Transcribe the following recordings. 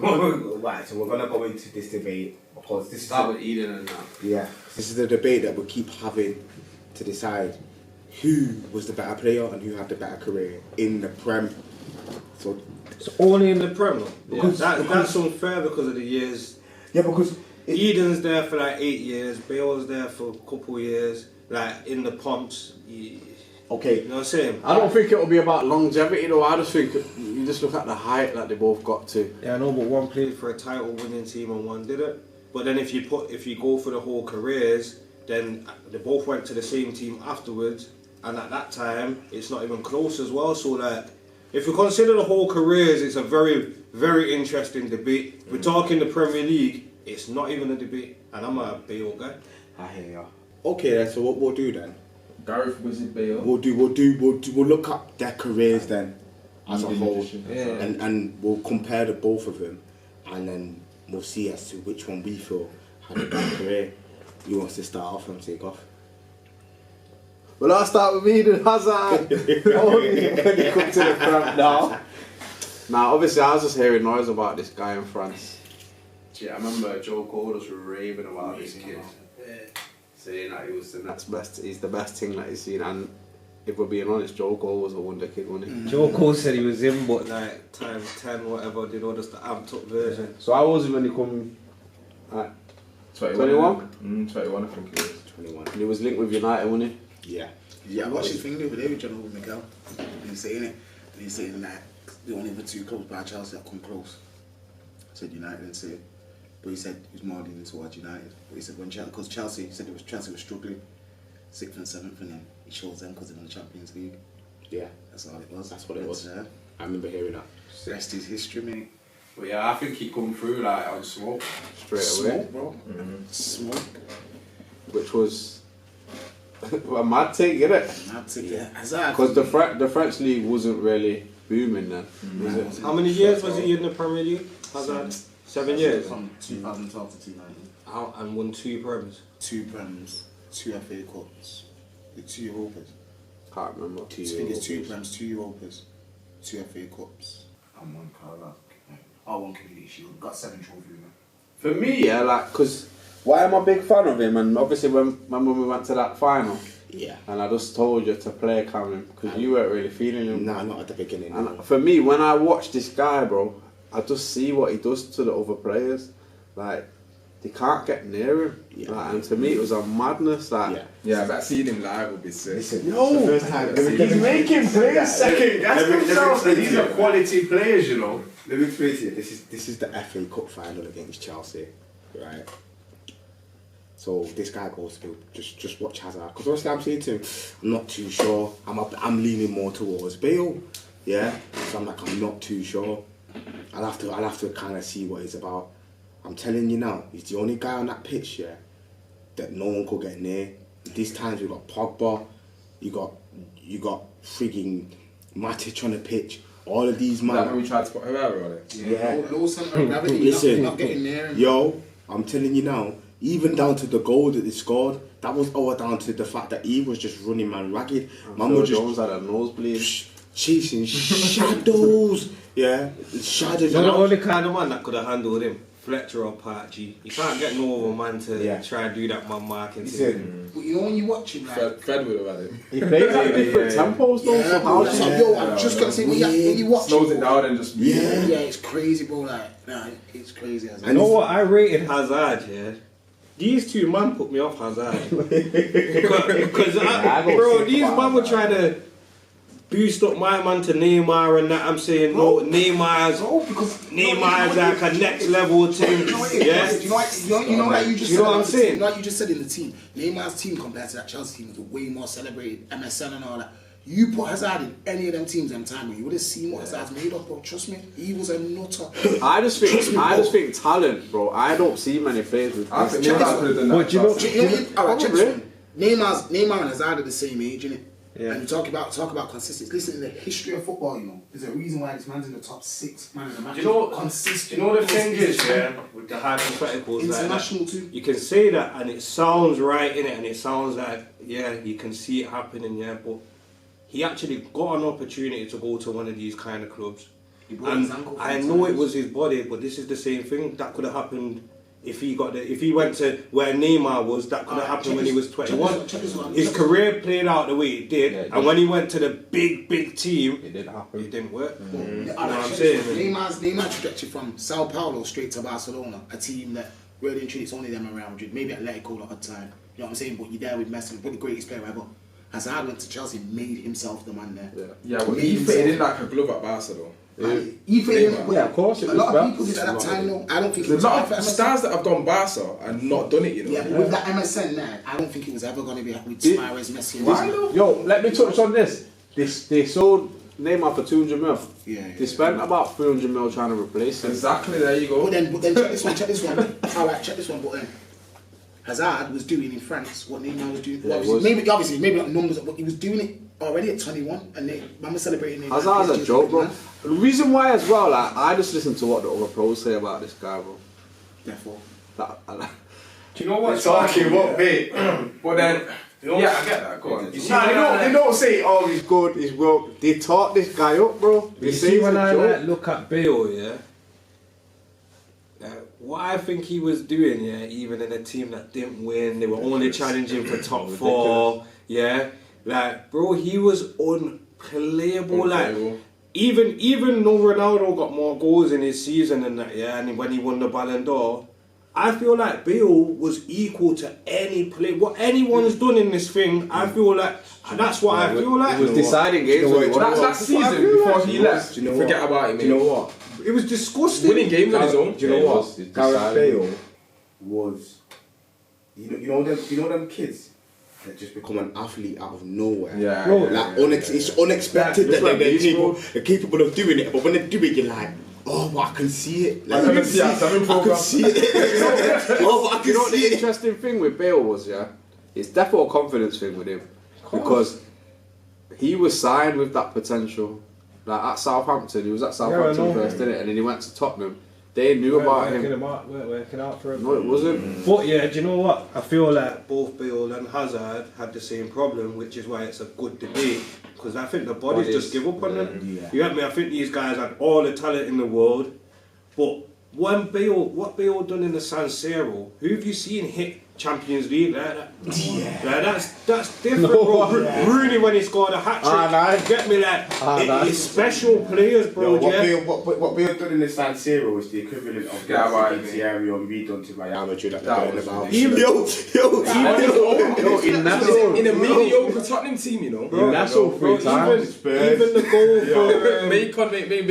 Right, so we're gonna go into this debate because this Start with Eden and that. yeah, this is the debate that we keep having to decide who was the better player and who had the better career in the Prem. So It's only in the Prem, though. Because- That's unfair because of the years. yeah, because Eden's there for like 8 years, Bale's there for a couple of years, like in the pumps. You okay, know what I'm saying? I don't think it'll be about longevity though. I just think you just look at the height that they both got to. Yeah, I know, but one played for a title-winning team and one didn't. But then if you go for the whole careers, then they both went to the same team afterwards, and at that time it's not even close as well. So like, if you consider the whole careers, it's a very, very interesting debate. We're talking the Premier League, it's not even a debate, and I'm a Bale guy. I hear ya. Okay, then, so what we'll do then? Gareth Wizard Bale. We'll look up their careers then as a Eden whole, Edition. Yeah. and we'll compare the both of them, and then we'll see as to which one we feel had a better career. You wants to start off and take off? Well, I'll start with Eden Hazard. Only when you come to the front now. Now, obviously, I was just hearing noise about this guy in France. Yeah, I remember Joe Cole was raving about this kid, saying that he was the next best. He's the best thing that he's seen, and if we're being honest, Joe Cole was a wonder kid, wasn't he? Joe Cole said he was in, but like times 10, whatever, did all just the amped up version. So I was when he come at 21? 21, I think it was. 21. and he was linked with United, wasn't he? Yeah. Yeah, I watched his thing the other day with John with Miguel. And he's saying it. And he's saying that the only other two clubs by Chelsea that come close. I said United and say, but he said he was more leaning towards United. But he said when because Chelsea, he said Chelsea was struggling, 6th and 7th, and then he chose them because they're in the Champions League. Yeah. That's all it was. That's what it was. Yeah. I remember hearing that. Rest is history, mate. But yeah, I think he come through like on smoke straight away, Smoke, bro. Smoke. which was a mad take, innit? I'd take it. Hazard. Because the French league wasn't really booming then, was it? How many years was he in the Premier League? Hazard? 7 years? From 2012 to 2019. Out and won 2 Prems. 2 Prems, 2 FA Cups, with 2 Europas. Can't remember. I think it's 2 Prems, 2 Europas, 2 FA Cups, and 1 Carabao. Oh, 1 Community Shield. Got 7 trophies, man. For me, yeah, like, because why am I a big fan of him? And obviously, when we went to that final, Yeah. and I just told you to play Cameron because you weren't really feeling him. Nah, not at the beginning. And for me, when I watch this guy, bro, I just see what he does to the other players. Like, they can't get near him. Yeah. Like, and to me, it was a madness. Like, Yeah. Yeah, but seeing him live would be sick. Listen, No, it's the first time. he's making players second guess themselves, and these are quality players, you know. Let me explain to you. This is the FA Cup final against Chelsea, right? So this guy goes to just watch Hazard because obviously I'm saying to him, I'm not too sure. I'm leaning more towards Bale, yeah. So I'm like I'm not too sure. I'll have to kind of see what he's about. I'm telling you now, he's the only guy on that pitch, yeah, that no one could get near. These times we got Pogba, you got frigging Matic on the pitch. All of these Like when man. we tried to put Herrera on it. Yeah. Low centre of gravity, Listen, not getting near him. yo, I'm telling you now, even down to the goal that they scored, that was all down to the fact that he was just running man ragged. Man Phil was Jones just had a nosebleed. chasing shadows. Yeah, shadows. You're the only kind of man that could have handled him. Fletcher or Parchi. You can't get no other man to Yeah. try and do that man marking Listen, thing. But you know when you watch him, like, Fred would have had it. He plays at different tempos though. yeah, So bro, how that's do what, you- yo, I'm just gonna say when you watch Slows him, it down and just... Yeah. yeah, it's crazy, bro. Like, nah, it's crazy. As You know what? I rated Hazard, yeah. These 2 man put me off Hazard. because bro, these man were trying to boost up my man to Neymar and that. I'm saying no, Neymar's like a next level thing. Yeah. You know what you just You know what I'm saying? You know what you just said in the team. Neymar's team compared to that Chelsea team was way more celebrated. MSN and all that. You put Hazard in any of them teams them time, bro, you would have seen what Hazard's made of, bro. Trust me, he was a nutter. I just think talent, bro. I don't see many players with I think Neymar could have done that. But you know- Alright, check Probably. this one. Neymar and Hazard are the same age, innit? Yeah. And you talk about consistency. Listen, in the history of football, you know, there's a reason why this man's in the top 6 man in the match. Do you know? Consistent. Do you know the thing is, yeah, with the hypotheticals, like International that, too. you can say that and it sounds right in it, and it sounds like you can see it happening, yeah. But he actually got an opportunity to go to one of these kind of clubs. broke his ankle And I 3 know it times. was his body, but this is the same thing that could have happened if he went to where Neymar was. That could have happened when he was 21. Check this one. His career played out the way it did, Yeah, it and did. when he went to the big team, It didn't happen. it didn't work. You know what I'm saying? Neymar's trajectory from Sao Paulo straight to Barcelona, a team that really and truly it's only them around Madrid, maybe Atletico at the time. You know what I'm saying? But you're there with Messi, probably the greatest player ever. Hazard went to Chelsea, made himself the man there. Yeah. Yeah, but he fitted in like a glove at Barca though. And he fitted in, Yeah, of course, it a was lot of bad. people did at that time though. I don't think it There's was a bad lot for of MSN. stars that have done Barca and not done it, you know. Yeah, but with that MSN there, I don't think it was ever going to be with Did- Suarez, Messi, and Why Griezmann. though? Yo, let me touch on this. They sold Neymar for 200 mil. Yeah, They spent about 300 mil trying to replace him. Exactly, there you go. But then check this one. Alright, check this one. But then Hazard was doing in France what Neymar was doing. Yeah, Well, he was. obviously, maybe not numbers, but he was doing it already at 21, and man was celebrating. Neymar. Hazard's a He's joke, bro. man. The reason why as well, like, I just listen to what the other pros say about this guy, bro. Therefore, Do you know what's Talking what bit? But then, yeah, I get that. Go on. You see, they don't say, oh, he's good, he's well. They talk this guy up, bro. They You say see, he's when a I joke. look at Bale, yeah, what I think he was doing, yeah, even in a team that didn't win, they were only challenging for top 4, yeah, like, bro, he was unplayable, like, Unplayable. even though Ronaldo got more goals in his season and that, yeah, and when he won the Ballon d'Or, I feel like Bale was equal to any play. What anyone's done in this thing, I feel like, and that's what I feel like. He was deciding games. You know what? when he That won. season before he left, Do you know forget what? about him. Do you know what? It was disgusting. Winning games on his own. Do you know Yeah, what? he's Gareth deciding. Bale was, you know them kids that just become an athlete out of nowhere. Yeah, Bro, Like it's unexpected Yeah, that just they're capable of doing it, but when they do it, you're like, oh, but I can see it. Like, I can you see it, I'm in I can program. see it. Oh, but I You know can what the see it. interesting thing with Bale was, yeah? It's definitely a confidence thing with him. Because he was signed with that potential. Like at Southampton, he was at Southampton know. first, didn't it? And then he went to Tottenham. They knew about him. Working out for him. No, it wasn't. But yeah, do you know what? I feel like both Bale and Hazard had the same problem, which is why it's a good debate. Because I think the bodies Bodies. just give up on them. Yeah. You get me? I think these guys had all the talent in the world, but what Bale done in the San Siro? Who have you seen hit Champions League like that? Like that's different, bro. Rooney when he scored a hat trick. Get me? Like it's special players, bro. What Bale done in the San Siro is the equivalent of Yeah, what right. Thierry Henry done to Real Madrid at the That going was about. ridiculous. In a mediocre Tottenham team, you know. Nassau Bro, three times. even the goal for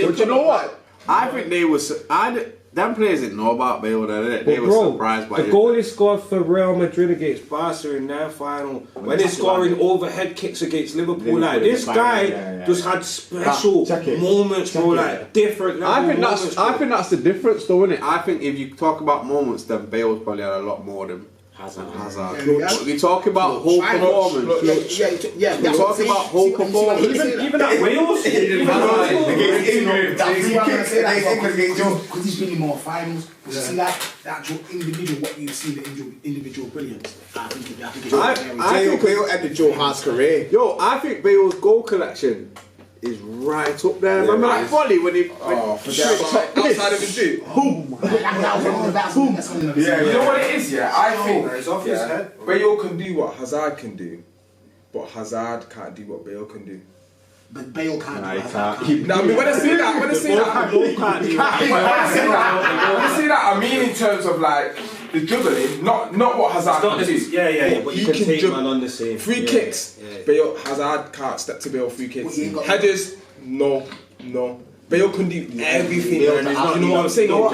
But you know what? I think they was. Them players didn't know about Bale, then, they were surprised by the him. goal he scored for Real Madrid against Barca in their final, when he's scoring overhead kicks against Liverpool, like this guy just had special moments, bro, like different. I think moments, that's. bro. I think that's the difference, though, isn't it? I think if you talk about moments, then Bale's probably had a lot more than Hazard. Yeah. We talk about whole performance. Yeah. We talk about whole performance. Even at Wales, Because he's been in more finals. You see that actual individual, what you see, the individual brilliance. I think it's Bale ended Joe Hart's career. Yo, I think Bale's goal collection is right up there. Remember right. that volley when he... Forget about outside of his boot. You know what it is, yeah? I think it's off his head. Bale can do what Hazard can do, but Hazard can't do what Bale can do. But Bale can't do that. Now, I mean, when I say that, when I say that, I mean in terms of like the dribbling, not what Hazard can do. Yeah, but He you can can take dribble. man on the same. Free Yeah, kicks, yeah. Bale, Hazard can't step to Bale free kicks. But he ain't got- Headers, no. Bale can do everything. Bale's You know an what I'm saying? more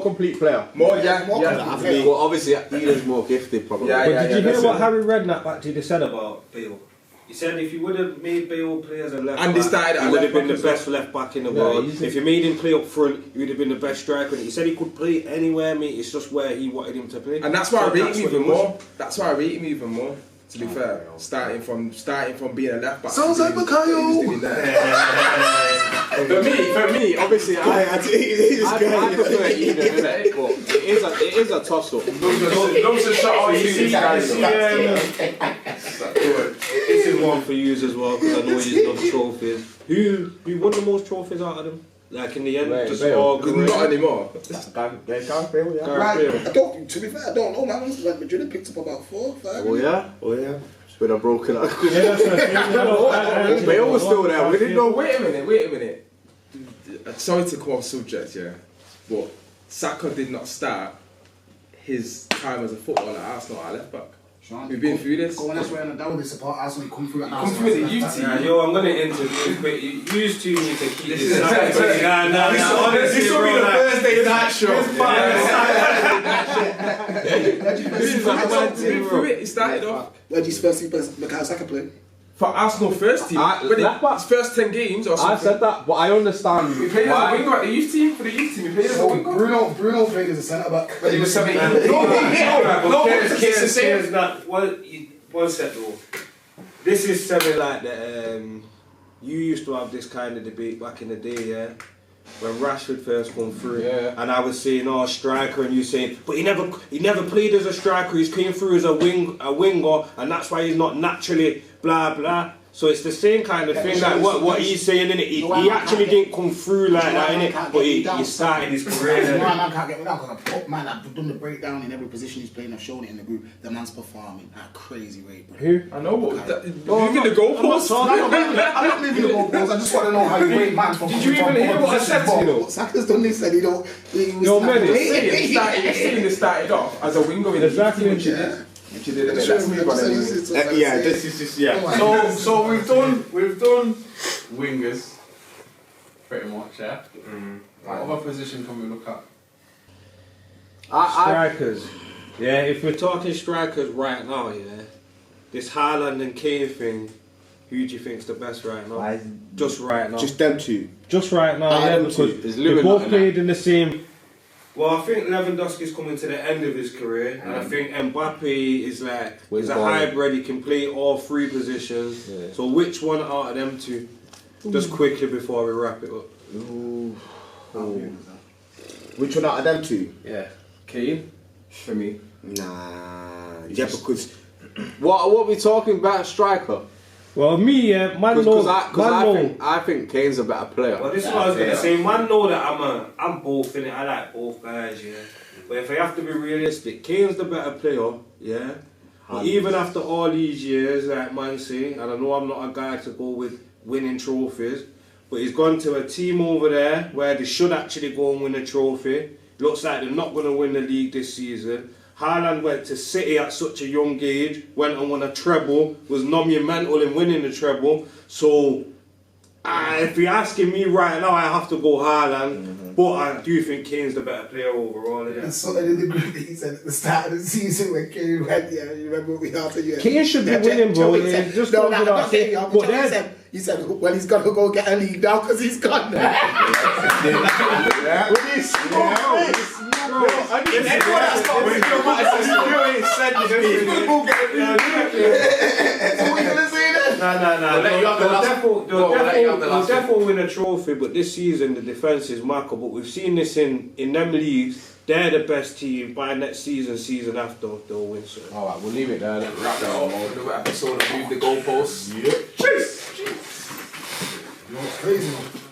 complete player. Yeah. Well, obviously, Eden's more gifted, probably. Yeah, But did you hear that's what it. Harry Redknapp actually said about Bale? He said if you would have made Bale play as a left And back, they started at he would have left been back the as best left back in the world. easy. If you made him play up front, he would have been the best striker. He said he could play anywhere, mate. It's just where he wanted him to play. And that's why I So rate that's him what even it was. more. That's why I rate him even more. To be fair, starting from being a left back. Sounds like Makayo. For me, obviously, I prefer Eden, innit? But it is a toss-up. Those are shot on You see, guys. this is one for you as well, because I know you love trophies. Who won the most trophies out of them? Like in the end, Right, just Bale. all career? Not anymore. Gareth Bale, yeah. Gareth Bale. I don't. To be fair, I don't know, man. Like Madrid have picked up about 4 or 5. Oh yeah. It's been a broken up. Yeah, that's what I think. Bale was still there. We didn't know. Wait a minute. Sorry to come off subject, yeah, but Saka did not start his time as a footballer at Arsenal at left back. Sean, We've been through this. Go on elsewhere on the down. They support Arsenal. Come through at Come Arsenal. through the youth team. Nah, yo, I'm gonna interview, but you two need to keep this. is Nah, honestly, This will be bro, the like, Thursday night show. He started off Where do you first see Bukayo Saka play? for Arsenal first team. But left back. his first 10 games or something. I've said that, but I understand He played as a why. winger at the youth team. For the youth team, he played as a So winger. Bruno played as a centre back. When he was 17. No, It's the same. Kieran's not. One sec though. This is something like that. You used to have this kind of debate back in the day, yeah. When Rashford first come through, Yeah. and I was saying, "Oh, striker," and you saying, "But he never played as a striker. He's came through as a winger, and that's why he's not naturally blah blah." So it's the same kind of thing, like what he's saying, innit? He actually didn't come through like that, innit? But he started his career. No, innit? man can't get me down because I've done the breakdown in every position he's playing. I've shown it in the group. The man's performing at a crazy rate, bro. Who? I know, but moving the goalposts. I'm not moving the goalposts. I just want to know how you rate man from. Did you even hear what I said to you, though? Saka's done this and he don't. He was Yo, like, man, He's saying he started off as a winger in the youth team, which he did. Which he did, innit? Let's move on anyway. Yeah, this is just So we've done wingers, pretty much, yeah. What other position can we look at? Strikers. Yeah, if we're talking strikers right now, yeah, this Haaland and Kane thing, who do you think's the best right now? Just right now. Just them two. Just right now, yeah, because There's they Lewin both not in played in the same. Well, I think Lewandowski's coming to the end of his career, and I think Mbappe is like he's a Wing hybrid. He can play all three positions. Yeah. So which one out of them two? Just quickly before we wrap it up. Which one out of them two? Yeah. Kane, for me. Nah. Yeah, because What are we talking about? Striker? Well, me, yeah, man, no, I think Kane's a better player. Well, this is what I was gonna say. Man, know that I'm both in it. I like both guys, yeah. But if I have to be realistic, Kane's the better player, yeah. But even after all these years, like man say, and I know I'm not a guy to go with winning trophies, but he's gone to a team over there where they should actually go and win a trophy. Looks like they're not going to win the league this season. Haaland went to City at such a young age, went and won a treble, was monumental in winning the treble. So, if you're asking me right now, I have to go Haaland. But I do think Kane's the better player overall. Yeah. And something in the group that he said at the start of the season when Kane went, yeah, you remember what we had to you? Kane should be winning, bro. Yeah, just no, goes no, without not saying. Kane. But then, He said, well, he's got to go get a league now because he's gone now. When he's They'll definitely win a trophy, but this season the defence is markable. But we've seen this in them leagues. They're the best team. By next season after, they'll win. So. alright, we'll leave it there. Then. Wrap that up. Another episode of Move the Goalposts. You know what's crazy, man?